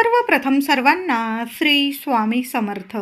सर्वप्रथम सर्वांना श्री स्वामी समर्थ.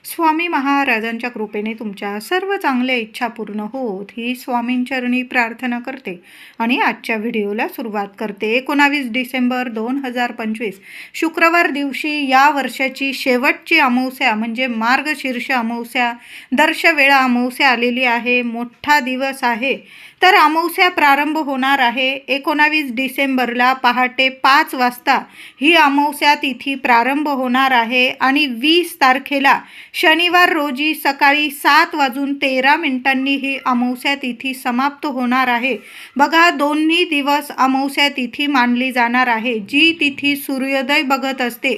स्वामी महाराजांच्या कृपेने तुमच्या सर्व चांगल्या इच्छा पूर्ण होत ही स्वामींचरणी प्रार्थना करते आणि आजच्या व्हिडिओला सुरुवात करते. 19 डिसेंबर 2025 शुक्रवार दिवशी या वर्षाची शेवटची अमावस्या म्हणजे मार्गशीर्ष अमावस्या, दर्शवेळा अमावस्या आलेली आहे. मोठा दिवस आहे. तर अमावस्या प्रारंभ होणार आहे 19 डिसेंबरला पहाटे 5 वाजता ही अमावस्या तिथी प्रारंभ होणार आहे आणि 20 तारखेला शनिवार रोजी सकाळी 7:13 ही अमावस्या तिथी समाप्त होणार आहे. बघा, दोन्ही दिवस अमावस्या तिथी मानली जाणार आहे. जी तिथी सूर्योदय बघत असते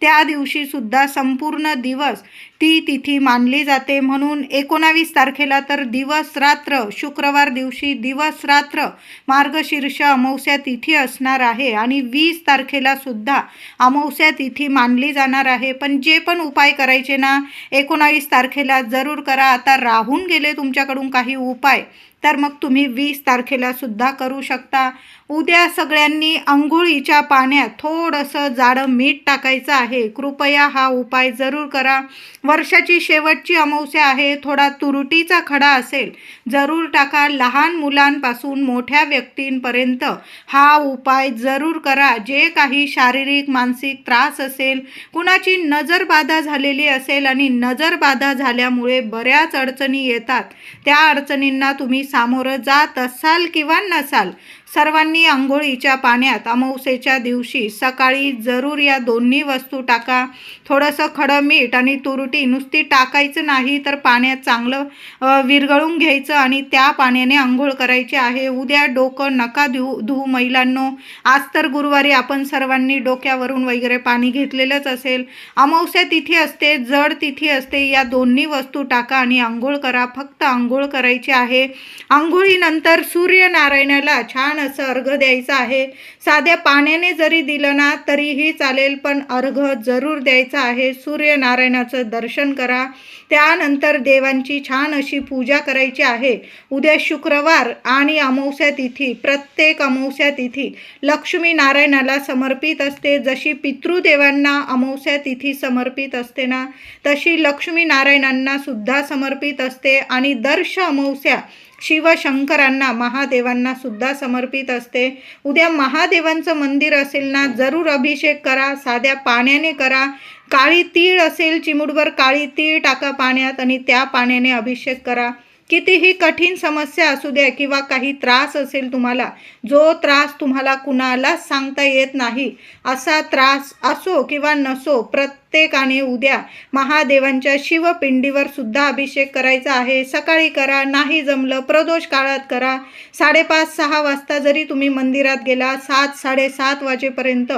त्या दिवशी सुद्धा संपूर्ण दिवस ती तिथी मानली जाते. म्हणून 19 तारखेला तर दिवस रात्र, शुक्रवार दिवशी दिवस रात्र मार्गशीर्ष अमावस्या तिथी असणार आहे आणि 20 तारखेला सुद्धा अमावस्या तिथी मानली जाणार आहे. पण जे पण उपाय करायचे ना 19 तारखेला जरूर करा. आता राहून गेले तुमच्याकडून काही उपाय तर मग तुम्ही 20 तारखेला सुद्धा करू शकता. उद्या सगळ्यांनी अंघोळीच्या पाण्यात थोडंसं जाडं मीठ टाकायचं आहे. कृपया हा उपाय जरूर करा. वर्षाची शेवटची अमावस्या आहे. थोडा तुरटीचा खडा असेल जरूर टाका. लहान मुलांपासून मोठ्या व्यक्तींपर्यंत हा उपाय जरूर करा. जे काही शारीरिक मानसिक त्रास असेल, कुणाची नजरबाधा झालेली असेल आणि नजरबाधा झाल्यामुळे बऱ्याच अडचणी येतात, त्या अडचणींना तुम्ही सामोरं जात असाल किंवा नसाल, सर्वांनी अंघोळीच्या पाण्यात अमावस्येच्या दिवशी सकाळी जरूर या दोन्ही वस्तू टाका. थोडंसं खडं मीठ आणि तुरटी नुसती टाकायचं नाही तर पाण्यात चांगलं विरघळून घ्यायचं आणि त्या पाण्याने अंघोळ करायची आहे. उद्या डोकं नका धुवू महिलांनो. आज तर गुरुवारी आपण सर्वांनी डोक्यावरून वगैरे पाणी घेतलेलंच असेल. अमावस्या तिथी असते, जड तिथी असते. या दोन्ही वस्तू टाका आणि अंघोळ करा. फक्त अंघोळ करायची आहे. अंघोळीनंतर सूर्यनारायणाला छान असं अर्घ द्यायचं आहे. साध्या पाण्याने जरी दिलं ना तरीही चालेल, पण अर्घ जरूर द्यायचा आहे. सूर्यनारायणाचं दर्शन करा. त्यानंतर देवांची छान अशी पूजा करायची आहे. उद्या शुक्रवार आणि अमावस्या तिथी, प्रत्येक अमावस्या तिथी लक्ष्मी नारायणाला समर्पित असते. जशी पितृदेवांना अमावस्या तिथी समर्पित असते ना, तशी लक्ष्मी नारायणांना सुद्धा समर्पित असते. आणि दर्श अमावस्या शिवशंकरांना, महादेवांना सुद्धा समर्पित असते. उद्या महादेवांचं मंदिर असेल ना, जरूर अभिषेक करा. साध्या पाण्याने करा. काळी तीळ असेल, चिमूटभर काळी तीळ टाका पाण्यात आणि त्या पाण्याने अभिषेक करा. कितीही कठीण समस्या असू द्या किंवा काही त्रास असेल तुम्हाला, जो त्रास तुम्हाला कुणालाच सांगता येत नाही, असा त्रास असो किंवा नसो, प्रत्येकाने उद्या महादेवांच्या शिवपिंडीवर सुद्धा अभिषेक करायचा आहे. सकाळी करा, नाही जमलं प्रदोष काळात करा. 5:30-6 वाजता जरी तुम्ही मंदिरात गेला, 7-7:30 वाजेपर्यंत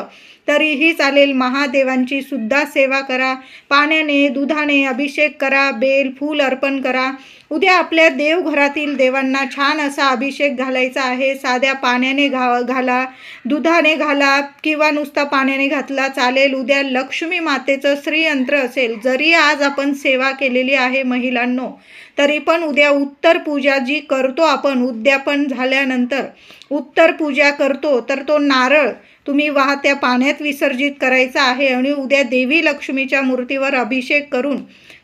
तरीही चालेल. महादेवांची सुद्धा सेवा करा. पाण्याने, दुधाने अभिषेक करा. बेल फूल अर्पण करा. उद्या आपल्या देवघरातील देवांना छान असा अभिषेक घालायचा आहे. साध्या पाण्याने घाला, दुधाने घाला किंवा नुसता पाण्याने घातला चालेल. उद्या लक्ष्मी मातेचं श्रीयंत्र असेल. जरी आज आपण सेवा केलेली आहे महिलांनो, तरी पण उद्या उत्तर पूजा जी करतो आपण, उद्यापन झाल्यानंतर उत्तर पूजा करतो, तर तो नारळ तुम्ही वाहत्या पाण्यात विसर्जित करायचा आहे. आणि उद्या देवी लक्ष्मीच्या मूर्तीवर अभिषेक करून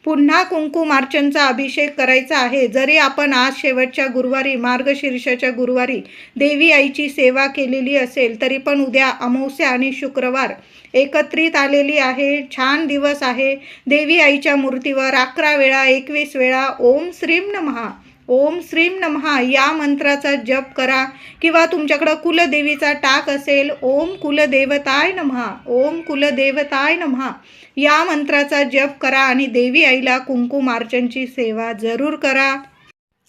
पुन्हा कुंकुमार्चनचा अभिषेक करायचा आहे. जरी आपण आज शेवटच्या गुरुवारी, मार्गशीर्षाच्या गुरुवारी देवी आईची सेवा केलेली असेल, तरी पण उद्या अमावस्या आणि शुक्रवार एकत्रित आलेली आहे. छान दिवस आहे. देवी आईच्या मूर्तीवर 11 वेळा, 21 वेळा ओम श्रीम नमः, ओम श्रीम नमः या मंत्राचा जप करा. किंवा तुमच्याकडं कुलदेवीचा टाक असेल, ओम कुलदेवताय नमः, ओम कुलदेवताय नमः या मंत्राचा जप करा आणि देवी आईला कुंकुमार्चनची सेवा जरूर करा.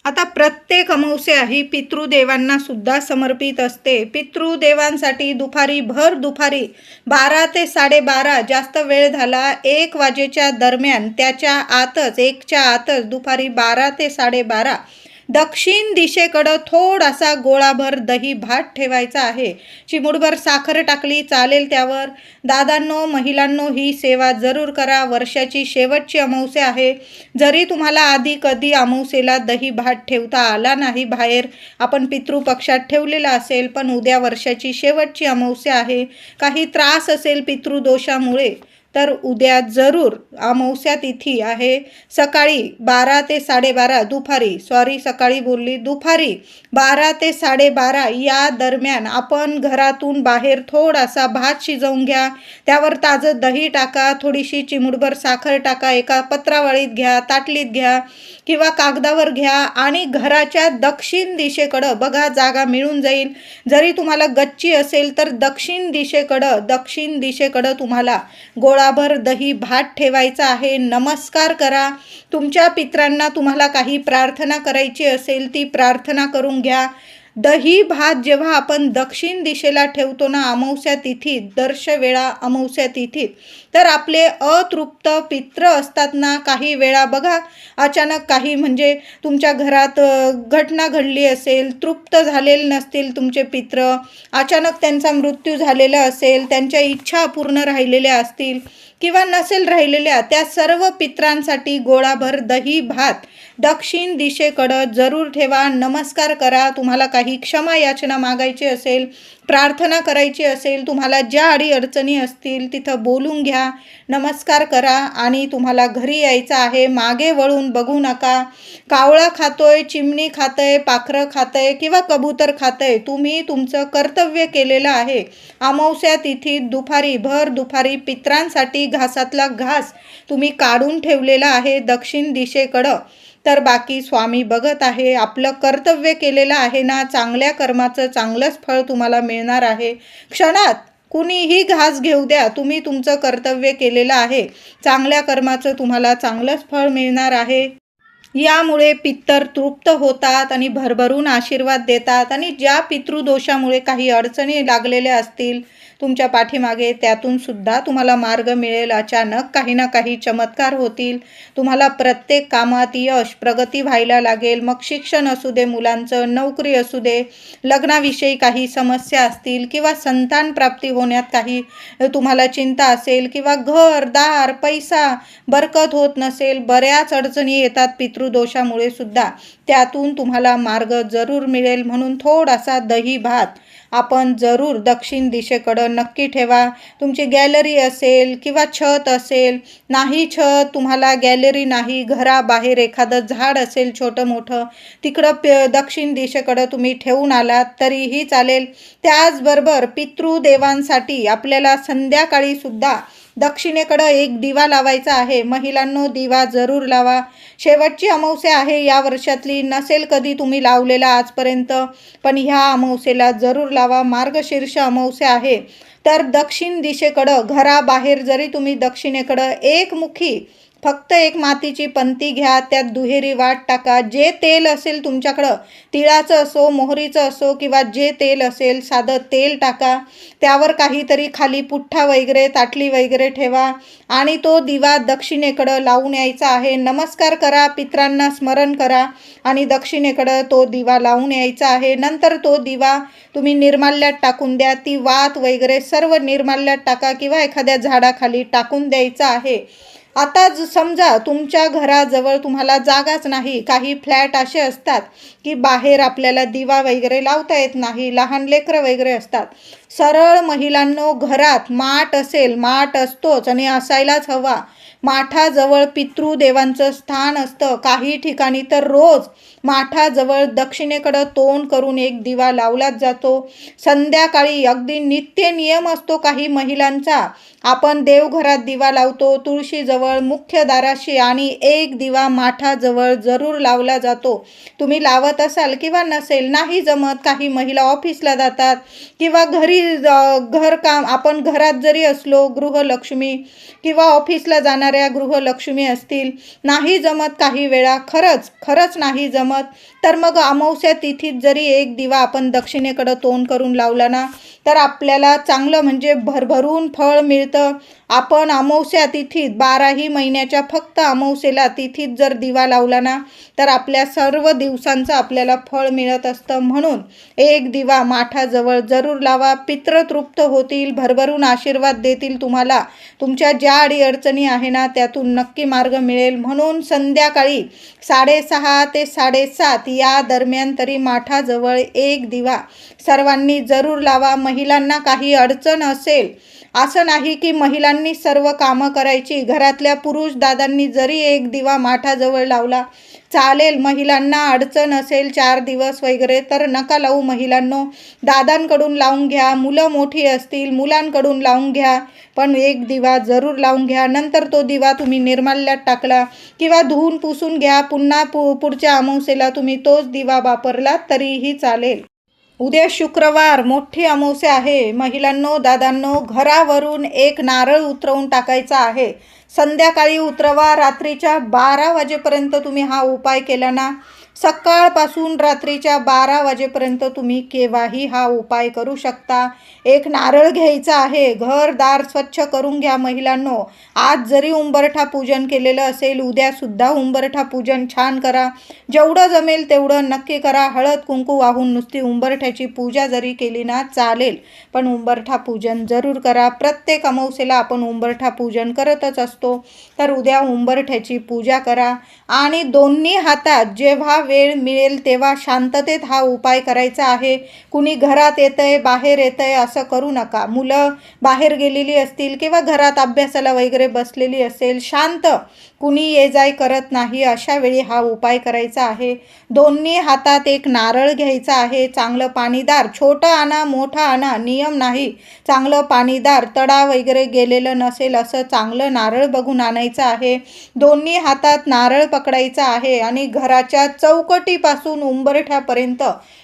आता प्रत्येक अमावस्या ही पितृदेवांना सुद्धा समर्पित असते. पितृदेवांसाठी दुपारी, भर दुपारी 12 ते 12:30, जास्त वेळ झाला 1 वाजेच्या दरम्यान, त्याच्या आतच, 1च्या आतच, दुपारी 12 ते 12:30 दक्षिण दिशेकडं थोडासा गोळाभर दही भात ठेवायचा आहे. चिमूटभर साखर टाकली चालेल त्यावर. दादांनो, महिलांनो, ही सेवा जरूर करा. वर्षाची शेवटची अमावस्या आहे. जरी तुम्हाला आधी कधी अमावस्येला दही भात ठेवता आला नाही बाहेर, आपण पितृपक्षात ठेवलेला असेल, पण उद्या वर्षाची शेवटची अमावस्या आहे, काही त्रास असेल पितृदोषामुळे, तर उद्या जरूर अमावस्या तिथी आहे. सकाळी 12 ते 12:30 सकाळी बोलली, दुपारी 12 ते 12:30 या दरम्यान आपण घरातून बाहेर थोडासा भात शिजवून घ्या. त्यावर ताजं दही टाका, थोडीशी चिमूटभर साखर टाका, एका पत्रावळीत घ्या, ताटलीत घ्या किंवा कागदावर घ्या आणि घराच्या दक्षिण दिशेकडं बघा, जागा मिळून जाईल. जरी तुम्हाला गच्ची असेल तर दक्षिण दिशेकडं तुम्हाला गोळाभर दही भात ठेवायचा आहे. नमस्कार करा. तुमच्या पितरांना तुम्हाला काही प्रार्थना करायची असेल ती प्रार्थना करून घ्या. दही भात जेव्हा आपण दक्षिण दिशेला ठेवतो ना अमावस्या तिथीत, दर्शवेळा अमावस्या तिथीत, तर आपले अतृप्त पित्र असतात ना, काही वेळा बघा अचानक काही म्हणजे तुमच्या घरात घटना घडली असेल, तृप्त झालेले नसतील तुमचे पित्र, अचानक त्यांचा मृत्यू झालेला असेल, त्यांच्या इच्छा अपूर्ण राहिलेल्या असतील किंवा नसेल राहिलेल्या, त्या सर्व पित्रांसाठी गोळाभर दही भात दक्षिण दिशेकडं जरूर ठेवा. नमस्कार करा. तुम्हाला काही क्षमा याचना मागायची असेल, प्रार्थना करायची असेल, तुम्हाला ज्या अडीअडचणी असतील तिथं बोलून घ्या, नमस्कार करा आणि तुम्हाला घरी यायचं आहे. मागे वळून बघू नका. कावळा खातोय, चिमणी खातंय, पाखरं खातंय किंवा कबूतर खातंय, तुम्ही तुमचं कर्तव्य केलेलं आहे. अमावस्या तिथीत भर दुपारी पित्रांसाठी घासातला घास तुम्ही काढून ठेवलेला आहे दक्षिण दिशेकडं. तर बाकी स्वामी बघत आहे. आपलं कर्तव्य केलेलं आहे ना, चांगल्या कर्माचं चांगलंच फळ तुम्हाला मिळणार आहे. क्षणात कुणीही घास घेऊ द्या, तुम्ही तुमचं कर्तव्य केलेलं आहे. चांगल्या कर्माचं तुम्हाला चांगलंच फळ मिळणार आहे. यामुळे पितर तृप्त होतात आणि भरभरून आशीर्वाद देतात. आणि ज्या पितृदोषामुळे काही अडचणी लागलेल्या असतील तुमच्या पाठीमागे, त्यातून सुद्धा तुम्हाला मार्ग मिळेल. अचानक काही ना काही चमत्कार होतील. तुम्हाला प्रत्येक कामात यश, प्रगती व्हायला लागेल. मग शिक्षण असू दे मुलांचं, नोकरी असू दे, लग्नाविषयी काही समस्या असतील किंवा संतान प्राप्ती होण्यात काही तुम्हाला चिंता असेल किंवा घर, दार, पैसा, बरकत होत नसेल, बऱ्याच अडचणी येतात पितृदोषामुळे सुद्धा, त्यातून तुम्हाला मार्ग जरूर मिळेल. म्हणून थोडासा दही भात आपण जरूर दक्षिण दिशेकडं नक्की ठेवा. तुमची गॅलरी असेल किंवा छत असेल, नाही छत, तुम्हाला गॅलरी नाही, घराबाहेर एखादं झाड असेल छोटं मोठं, तिकडं दक्षिण दिशेकडं तुम्ही ठेवून आलात तरीही चालेल. त्याचबरोबर पितृदेवांसाठी आपल्याला संध्याकाळी सुद्धा दक्षिणेकडं एक दिवा लावायचा आहे. महिलांनो, दिवा जरूर लावा. शेवटची अमावस्या आहे या वर्षातली, नसेल कधी तुम्ही लावलेला आजपर्यंत, पण ह्या अमावस्येला जरूर लावा. मार्गशीर्ष अमावस्या आहे तर दक्षिण दिशेकडं घराबाहेर जरी तुम्ही दक्षिणेकडं एकमुखी फक्त एक मातीची पंती घ्या, त्यात दुहेरी वाट टाका. जे तेल असेल तुमच्याकडं, तिळाचं असो, मोहरीचं असो किंवा जे तेल असेल, साधं तेल टाका. त्यावर काहीतरी खाली पुठ्ठा वगैरे, ताटली वगैरे ठेवा आणि तो दिवा दक्षिणेकडं लावून यायचा आहे. नमस्कार करा, पित्रांना स्मरण करा आणि दक्षिणेकडं तो दिवा लावून यायचा आहे. नंतर तो दिवा तुम्ही निर्माल्यात टाकून द्या. ती वात वगैरे सर्व निर्माल्यात टाका किंवा एखाद्या झाडाखाली टाकून द्यायचा आहे. आता समजा तुमच्या घराजवळ तुम्हाला जागाच नाही, काही फ्लॅट असे असतात की बाहेर आपल्याला दिवा वगैरे लावता येत नाही, लहान लेकरं वगैरे असतात. सरळ महिलांनो, घरात माठ असेल, माठ असतोच आणि असायलाच हवा. माठाजवळ पितृदेवांचं स्थान असतं. काही ठिकाणी तर रोज माठाजवळ दक्षिणेकडं तोंड करून एक दिवा लावलाच जातो. संध्याकाळी अगदी नित्य नियम असतो काही महिलांचा. आपण देवघरात दिवा लावतो, तुळशीजवळ, मुख्य दाराशी, आणि एक दिवा माठाजवळ जरूर लावला जातो. तुम्ही लावत असाल किंवा नसेल, नाही जमत, काही महिला ऑफिसला जातात किंवा घरी घरकाम आपण घरात जरी असलो, गृहलक्ष्मी किंवा ऑफिसला जाणाऱ्या गृहलक्ष्मी असतील, नाही जमत काही वेळा, खरंच नाही जमत, तर मग अमावस्या तिथीत जरी एक दिवा आपण दक्षिणेकडं तोंड करून लावला ना, तर आपल्याला चांगलं म्हणजे भरभरून फळ मिळतं. आपण अमावस्या तिथीत 12ही महिन्याच्या फक्त अमावस्येला तिथीत जर दिवा लावला ना, तर आपल्या सर्व दिवसांचं आपल्याला फळ मिळत असतं. म्हणून एक दिवा माठाजवळ जरूर लावा. पितृ तृप्त होतील, भरभरून आशीर्वाद देतील तुम्हाला. तुमच्या ज्या अडीअडचणी आहे ना, त्यातून नक्की मार्ग मिळेल. म्हणून संध्याकाळी 6:30 ते 7:30 या दरम्यान तरी माठाजवळ एक दिवा सर्वांनी जरूर लावा. महिलांना काही अडचण असेल, असं नाही की महिलांनी सर्व कामं करायची, घरातल्या पुरुष दादांनी जरी एक दिवा माठाजवळ लावला चालेल. महिलांना अडचण असेल 4 दिवस वगैरे तर नका लावू महिलांनो, दादांकडून लावून घ्या. मुलं मोठी असतील, मुलांकडून लावून घ्या, पण एक दिवा जरूर लावून घ्या. नंतर तो दिवा तुम्ही निर्माल्यात टाकला किंवा धुवून पुसून घ्या, पुन्हा पुढच्या अमावस्येला तुम्ही तोच दिवा वापरला तरीही चालेल. उद्या शुक्रवार मोठी अमावस्या आहे. महिलांनो, दादांनो, घरावरून एक नारळ उतरवून टाकायचा आहे. संध्याकाळी उतरवा. रात्रीच्या 12 वाजेपर्यंत तुम्ही हा उपाय केला ना, सकाळपासून रात्रीच्या 12 वाजेपर्यंत तुम्ही केव्हाही हा उपाय करू शकता. एक नारळ घ्यायचा आहे. घरदार स्वच्छ करून घ्या महिलांनो. आज जरी उंबरठा पूजन केलेलं असेल, उद्यासुद्धा उंबरठा पूजन छान करा. जेवढं जमेल तेवढं नक्की करा. हळद कुंकू वाहून नुसती उंबरठ्याची पूजा जरी केली ना चालेल, पण उंबरठा पूजन जरूर करा. प्रत्येक अमावस्येला आपण उंबरठा पूजन करतच असतो, तर उद्या उंबरठ्याची पूजा करा. आणि दोन्ही हातात जेव्हा वेळ मिळेल तेव्हा शांततेत हा उपाय करायचा आहे. कुणी घरात येतंय, बाहेर येतंय असं करू नका. मुलं बाहेर गेलेली असतील किंवा घरात अभ्यासाला वगैरे बसलेली असेल, शांत, कुणी ये जाय करत नाही, अशा वेळी हा उपाय करायचा आहे. दोन्ही हातात एक नारळ घ्यायचा आहे. चांगलं पाणीदार, छोटं आणा मोठा आणा, नियम नाही. चांगलं पाणीदार, तडा वगैरे गेलेलं नसेल असं चांगलं नारळ बघून आणायचं आहे. दोन्ही हातात नारळ पकडायचा आहे आणि घराच्या चौकटीपासून उंबरठ्यापर्यंत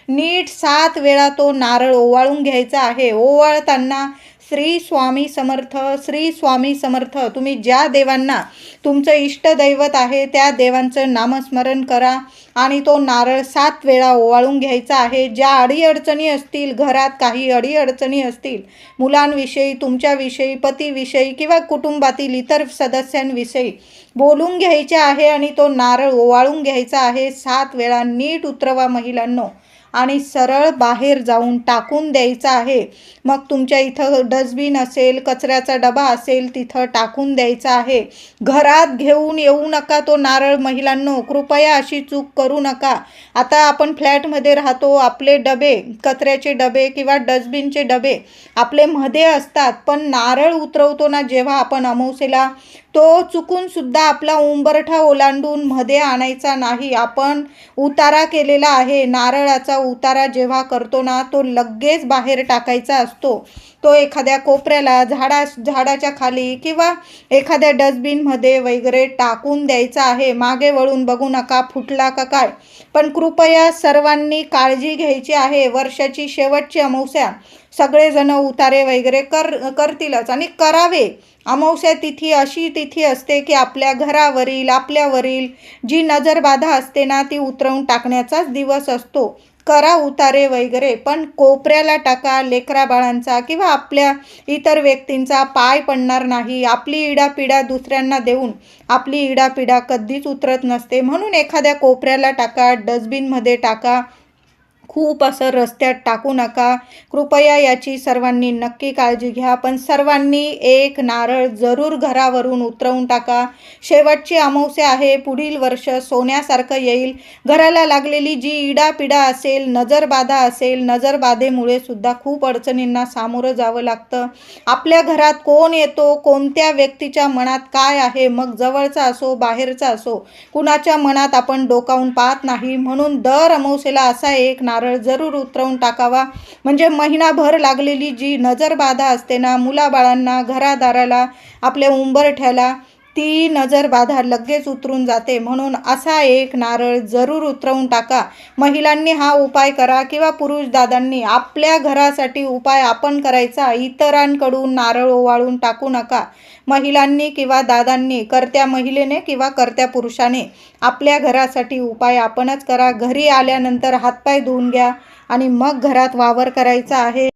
नीट 7 वेळा तो नारळ ओवाळून घ्यायचा आहे. ओवाळताना श्री स्वामी समर्थ, श्री स्वामी समर्थ, तुम्ही ज्या देवांना तुमचं इष्टदैवत आहे त्या देवांचं नामस्मरण करा आणि तो नारळ 7 वेळा ओवाळून घ्यायचा आहे. ज्या अडीअडचणी असतील, घरात काही अडीअडचणी असतील, मुलांविषयी, तुमच्याविषयी, पतीविषयी किंवा कुटुंबातील इतर सदस्यांविषयी बोलून घ्यायचे आहे आणि तो नारळ ओवाळून घ्यायचा आहे. 7 वेळा नीट उतरवा महिलांनो आणि सरळ बाहेर जाऊन टाकून द्यायचा आहे. मग तुमच्या इथं डस्टबिन असेल, कचऱ्याचा डबा असेल, तिथं टाकून द्यायचा आहे. घरात घेऊन येऊ नका तो नारळ महिलांनो, कृपया अशी चूक करू नका. आता आपण फ्लॅटमध्ये राहतो, आपले डबे, कचऱ्याचे डबे किंवा डस्टबिनचे डबे आपले मध्ये असतात, पण नारळ उतरवतो ना जेव्हा आपण अमावस्येला, तो चुकूनसुद्धा आपला उंबरठा ओलांडून मध्ये आणायचा नाही. आपण उतारा केलेला आहे, नारळाचा उतारा जेव्हा करतो ना तो लगेच बाहेर टाकायचा असतो. तो एखाद्या कोपऱ्याला, झाडाच्या खाली किंवा एखाद्या डस्टबिनमध्ये वगैरे टाकून द्यायचा आहे. मागे वळून बघू नका फुटला का काय. पण कृपया सर्वांनी काळजी घ्यायची आहे. वर्षाची शेवटची अमावस्या, सगळेजण उतारे वगैरे करतीलच आणि करावे. अमावस्या तिथी अशी तिथी असते की आपल्या घरावरील, आपल्यावरील जी नजरबाधा असते ना ती उतरवून टाकण्याचाच दिवस असतो. करा उतारे वगैरे, पण कोपऱ्याला टाका. लेकरा बाळांचा किंवा आपल्या इतर व्यक्तींचा पाय पडणार नाही. आपली इडापिडा दुसऱ्यांना देऊन आपली इडापिडा कधीच उतरत नसते. म्हणून एखाद्या कोपऱ्याला टाका, डस्टबिनमध्ये टाका, खूप असं रस्त्यात टाकू नका. कृपया याची सर्वांनी नक्की काळजी घ्या. पण सर्वांनी एक नारळ जरूर घरावरून उतरवून टाका. शेवटची अमावस्या आहे. पुढील वर्ष सोन्यासारखं येईल. घराला लागलेली जी इडापिडा असेल, नजरबाधा असेल, नजरबाधेमुळे सुद्धा खूप अडचणींना सामोरं जावं लागतं. आपल्या घरात कोण येतो, कोणत्या व्यक्तीच्या मनात काय आहे, मग जवळचा असो बाहेरचा असो, कुणाच्या मनात आपण डोकावून पाहत नाही. म्हणून दर अमावस्येला असा एक नारळ जरूर उतरवून टाकावा. म्हणजे महिनाभर लागलेली जी नजरबाधा असते ना, मुलाबाळांना, घरादाराला, आपल्या उंबरठ्याला, ती नजर बाधा लगेच उतरून जाते. म्हणून असा एक नारळ जरूर उतरवून टाका. महिलांनी हा उपाय करा किंवा पुरुष दादांनी आपल्या घरासाठी उपाय आपण करायचा. इतरांकडून नारळ ओवाळून टाकू नका. महिलांनी किंवा दादांनी, कर्त्या महिलेने किंवा कर्त्या पुरुषाने आपल्या घरासाठी उपाय आपणच करा. घरी आल्यानंतर हातपाय धुवून घ्या आणि मग घरात वावर करायचा आहे.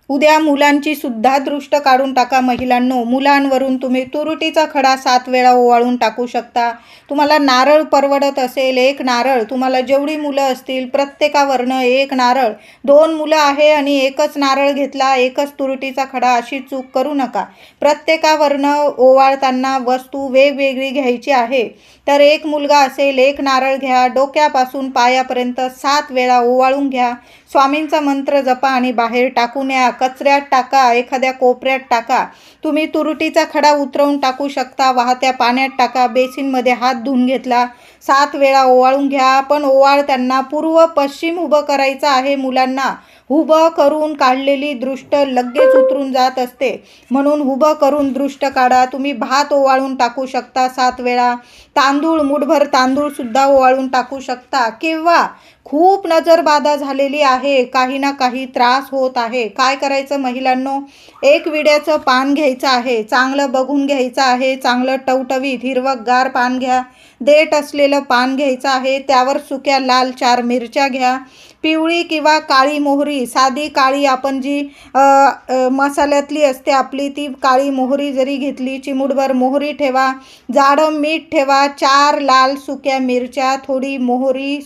उद्या मुलांची सुद्धा दृष्ट काढून टाका. महिलांनो, मुलांवरून तुम्ही तुरुटीचा खडा 7 वेळा ओवाळून टाकू शकता. तुम्हाला नारळ परवडत असेल, एक नारळ, तुम्हाला जेवढी मुलं असतील प्रत्येकावरनं एक नारळ, 2 मुलं आहे आणि एकच नारळ घेतला, एकच तुरुटीचा खडा, अशी चूक करू नका. प्रत्येकावरनं ओवाळताना वस्तू वेगवेगळी घ्यायची आहे. तर एक मुलगा असेल, एक नारळ घ्या, डोक्यापासून पायापर्यंत 7 वेळा ओवाळून घ्या. स्वामींचा मंत्र जपा आणि बाहेर टाकून या. कचऱ्यात टाका, एखाद्या कोपऱ्यात टाका. तुम्ही तुरुटीचा खडा उतरवून टाकू शकता, वाहत्या पाण्यात टाका, बेसिनमध्ये हात धुवून घेतला, 7 वेळा ओवाळून घ्या. पण ओवाळताना पूर्व पश्चिम उभं करायचं आहे. मुलांना उभं करून काढलेली दृष्ट लगेच उतरून जात असते. म्हणून उभं करून दृष्ट काढा. तुम्ही भात ओवाळून टाकू शकता 7 वेळा. तांदूळ, मुठभर तांदूळसुद्धा ओवाळून टाकू शकता. किंवा खूप नजरबाधा झालेली आहे, काही ना काही त्रास होत आहे. काय करायचं महिलांनो, एक विड्याचं पान घ्यायचं आहे, चांगलं बघून घ्यायचं आहे, चांगलं टवटवीत हिरवंगार पान घ्या. देठ असलेलं पान घ्यायचं आहे. त्यावर सुक्या लाल 4 मिरच्या घ्या. पिवळी किंवा काळी मोहरी, साधी काळी आपण जी मसाल्यातली असते आपली, ती काळी मोहरी जरी घेतली, चिमूटभर मोहरी ठेवा. जाडं मीठ ठेवा. 4 लाल सुक्या मिरच्या, थोडी मोहरी,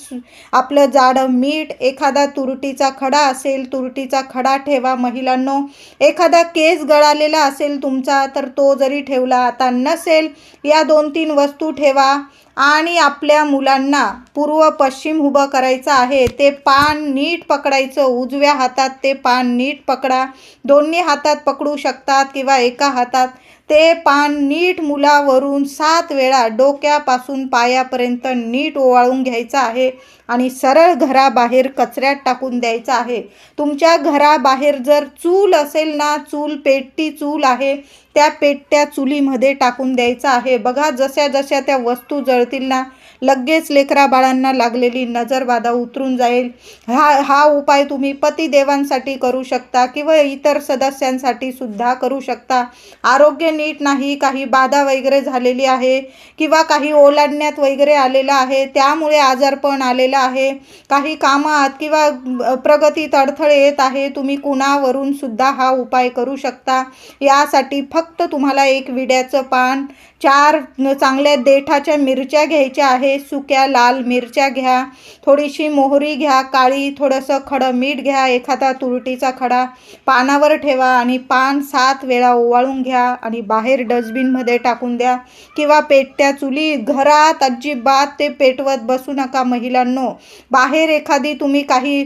आपलं जाडं मीठ, एखादा तुरटीचा खडा असेल, तुरटीचा खडा ठेवा. महिलांनो, एखादा केस गळालेला असेल तुमचा तर तो जरी ठेवला, आता नसेल, या 2-3 वस्तू ठेवा. आणि आपल्या मुलांना पूर्व पश्चिम उभं करायचं आहे. ते पान नीट पकडायचं. उजव्या हातात ते पान नीट पकडा. दोन्ही हातात पकडू शकतात किंवा एका हातात. ते पान नीट मुलावरून 7 वेळा डोक्यापासून पायापर्यंत नीट ओवाळून घ्यायचं आहे आणि सरळ घराबाहेर कचऱ्यात टाकून द्यायचं आहे. तुमच्या घराबाहेर जर चूल असेल ना, चूल, पेटती चूल आहे, त्या पेटत्या चुलीमध्ये टाकून द्यायचं आहे. बघा, जशा जशा त्या वस्तू जळतील ना, लगेच लेकरा बाळांना लागलेली नजरबाधा उतरून जाईल. हा उपाय तुम्ही पतिदेवांसाठी करू शकता किंवा इतर सदस्यांसाठी सुद्धा करू शकता. आरोग्य नीट नाही, काही बाधा वगैरे झालेली आहे किंवा काही ओलांडण्यात वगैरे आलेलं आहे, त्यामुळे आजारपण आलेलं आहे, काही कामात किंवा प्रगतीत अडथळे येत आहे, तुम्ही कुणावरून सुद्धा हा उपाय करू शकता. यासाठी फक्त तुम्हाला एक विड्याचं पान, 4 चांगल्या देठाच्या मिरच्या घ्यायच्या आहे. सुक्या लाल मिरच्या घ्या, थोडीशी मोहरी घ्या काळी, थोडंसं खडं मीठ घ्या, एखादा तुरटीचा खडा पानावर ठेवा आणि पान 7 वेळा ओवाळून घ्या आणि बाहेर डस्टबिनमध्ये टाकून द्या किंवा पेटत्या चुली. घरात अजिबात ते पेटवत बसू नका महिलांनो. बाहेर एखादी तुम्ही काही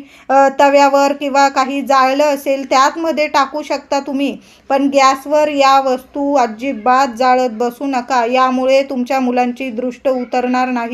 तव्यावर किंवा काही जाळलं असेल त्यातमध्ये टाकू शकता तुम्ही, पण गॅसवर या वस्तू अजिबात जाळत बसू नका. यामुळे तुमच्या मुलांची दृष्ट उतरणार नाही.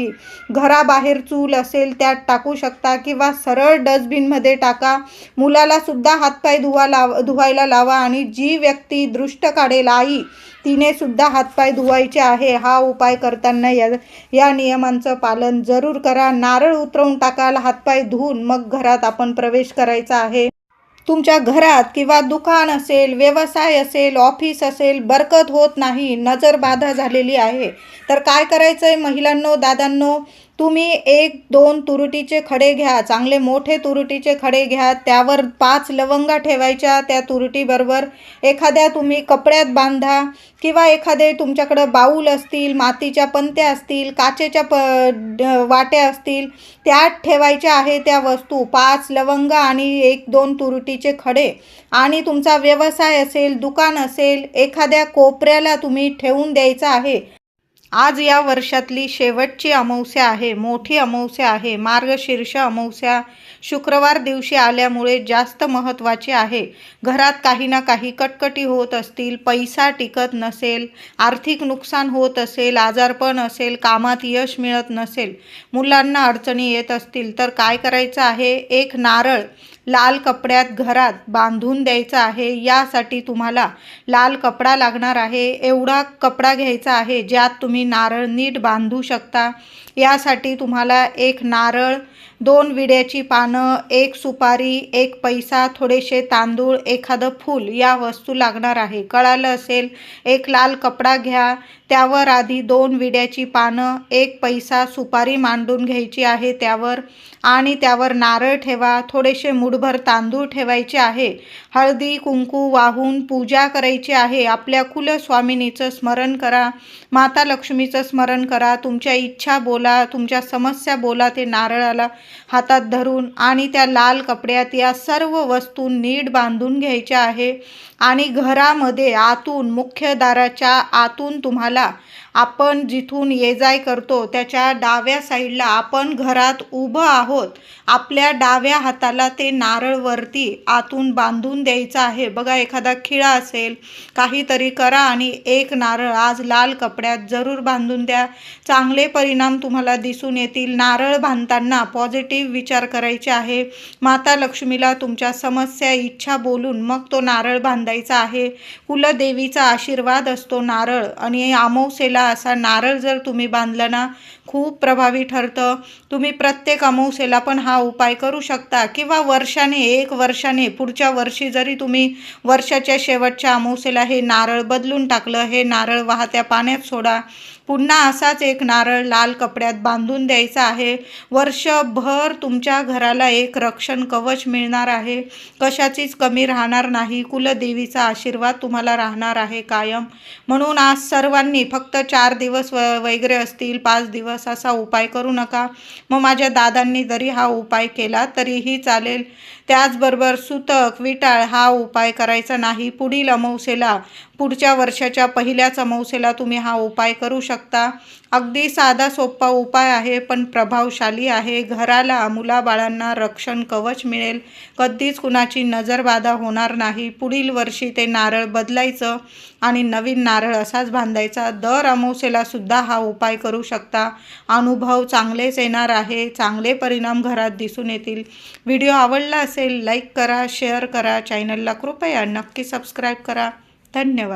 घराबाहेर चूल असेल त्यात टाकू शकता किंवा सरळ डस्टबिनमध्ये टाका. मुलाला सुद्धा हातपाय धुवायला लावा आणि जी व्यक्ती दृष्ट काढेल, आई, तिने सुद्धा हातपाय धुवायचे आहे. हा उपाय करताना या नियमांचं पालन जरूर करा. नारळ उतरवून टाकाल, हातपाय धुवून मग घरात आपण प्रवेश करायचा आहे. तुमच्या घरात किंवा दुकान असेल, व्यवसाय असेल, ऑफिस असेल, बरकत होत नाही, नजरबाधा झालेली आहे, तर काय करायचं आहे महिलांनो, दादांनो, तुम्ही 1-2 तुरुटीचे खडे घ्या. चांगले मोठे तुरुटीचे खडे घ्या. त्यावर 5 लवंगा ठेवायच्या. त्या तुरुटीबरोबर एखाद्या तुम्ही कपड्यात बांधा किंवा एखादे तुमच्याकडं बाऊल असतील, मातीच्या पंत्या असतील, काचेच्या वाट्या असतील, त्यात ठेवायच्या आहे त्या वस्तू. 5 लवंगा आणि 1-2 तुरुटीचे खडे. आणि तुमचा व्यवसाय असेल, दुकान असेल, एखाद्या कोपऱ्याला तुम्ही ठेवून द्यायचं आहे. आज या वर्षातली शेवटची अमावस्या आहे, मोठी अमावस्या आहे, मार्गशीर्ष अमावस्या शुक्रवार दिवशी आल्यामुळे जास्त महत्त्वाची आहे. घरात काही ना काही कटकटी होत असतील, पैसा टिकत नसेल, आर्थिक नुकसान होत असेल, आजारपण असेल, कामात यश मिळत नसेल, मुलांना अडचणी येत असतील, तर काय करायचं आहे, एक नारळ लाल कपड्यात घरात बांधून द्यायचं आहे। यासाठी तुम्हाला लाल कपडा लागणार आहे। एवढा कपडा घ्यायचा आहे ज्यात तुम्ही नारळ नीट बांधू शकता। यासाठी तुम्हाला एक नारळ, 2 विड्याची पानं, 1 सुपारी, 1 पैसा, थोडेसे तांदूळ, एखादं फूल या वस्तू लागणार आहे। कळालं असेल? एक लाल कपडा घ्या, त्यावर आधी 2 विड्याची पानं, 1 पैसा, सुपारी मांडून घ्यायची आहे त्यावर, आणि त्यावर नारळ ठेवा। थोडेसे मुठभर तांदूळ ठेवायचे आहे। हळदी कुंकू वाहून पूजा करायची आहे। आपल्या कुलस्वामिनीचं स्मरण करा, माता लक्ष्मीचं स्मरण करा, तुमच्या इच्छा बोला, तुमच्या समस्या बोला ते नारळाला हातात धरून, आणि त्या लाल कपड्यात या सर्व वस्तू नीट बांधून घ्यायच्या आहे। आणि घरामध्ये आतून, मुख्य दाराच्या आतून तुम्हाला, आपण जिथून ये जाय करतो त्याच्या डाव्या साईडला, आपण घरात उभं आहोत, आपल्या डाव्या हाताला ते नारळ वरती आतून बांधून द्यायचं आहे। बघा, एखादा खिळा असेल, काहीतरी करा आणि एक नारळ आज लाल कपड्यात जरूर बांधून द्या। चांगले परिणाम तुम्हाला दिसून येतील। नारळ बांधताना पॉझिटिव्ह विचार करायचे आहे। माता लक्ष्मीला तुमच्या समस्या, इच्छा बोलून मग तो नारळ बांधायचा आहे। कुलदेवीचा आशीर्वाद असतो नारळ, आणि अमावस्येला असा नारळ जर तुम्ही बांधला ना, खूप प्रभावी ठरतं। तुम्ही प्रत्येक अमावस्येला पण हा उपाय करू शकता, किंवा वर्षाने, 1 वर्षाने, पुढच्या वर्षी जरी तुम्ही वर्षाच्या शेवटच्या अमावस्येला हे नारळ बदलून टाकलं, हे नारळ वाहत्या पाण्यात सोडा, पुन्हा असाच एक नारळ लाल कपड्यात बांधून द्यायचा आहे। वर्षभर तुमच्या घराला एक रक्षण कवच मिळणार आहे। कशाचीच कमी राहणार नाही। कुलदेवीचा आशीर्वाद तुम्हाला राहणार आहे कायम। म्हणून आज सर्वांनी फक्त 4 दिवस वगैरे असतील, 5 दिवस असा उपाय करू नका। मग माझ्या दादांनी जरी हा उपाय केला तरीही चालेल। त्याचबरोबर सुतक, विटाळ हा उपाय करायचा नाही। पुढील अमावस्येला, पुढच्या वर्षाच्या पहिल्याच अमावस्येला तुम्ही हा उपाय करू शकता। अगदी साधा सोपा उपाय आहे, पण प्रभावशाली आहे। घराला, मुलाबाळांना रक्षण कवच मिळेल। कधीच कुणाची नजरबाधा होणार नाही। पुढील वर्षी ते नारळ बदलायचं आणि नवीन नारळ असाच बांधायचा। दर अमावस्येला सुद्धा हा उपाय करू शकता। अनुभव चांगलेच येणार आहे। चांगले परिणाम घरात दिसून येतील। व्हिडिओ आवडला असेल लाईक करा, शेअर करा, चॅनलला कृपया नक्की सबस्क्राईब करा। धन्यवाद।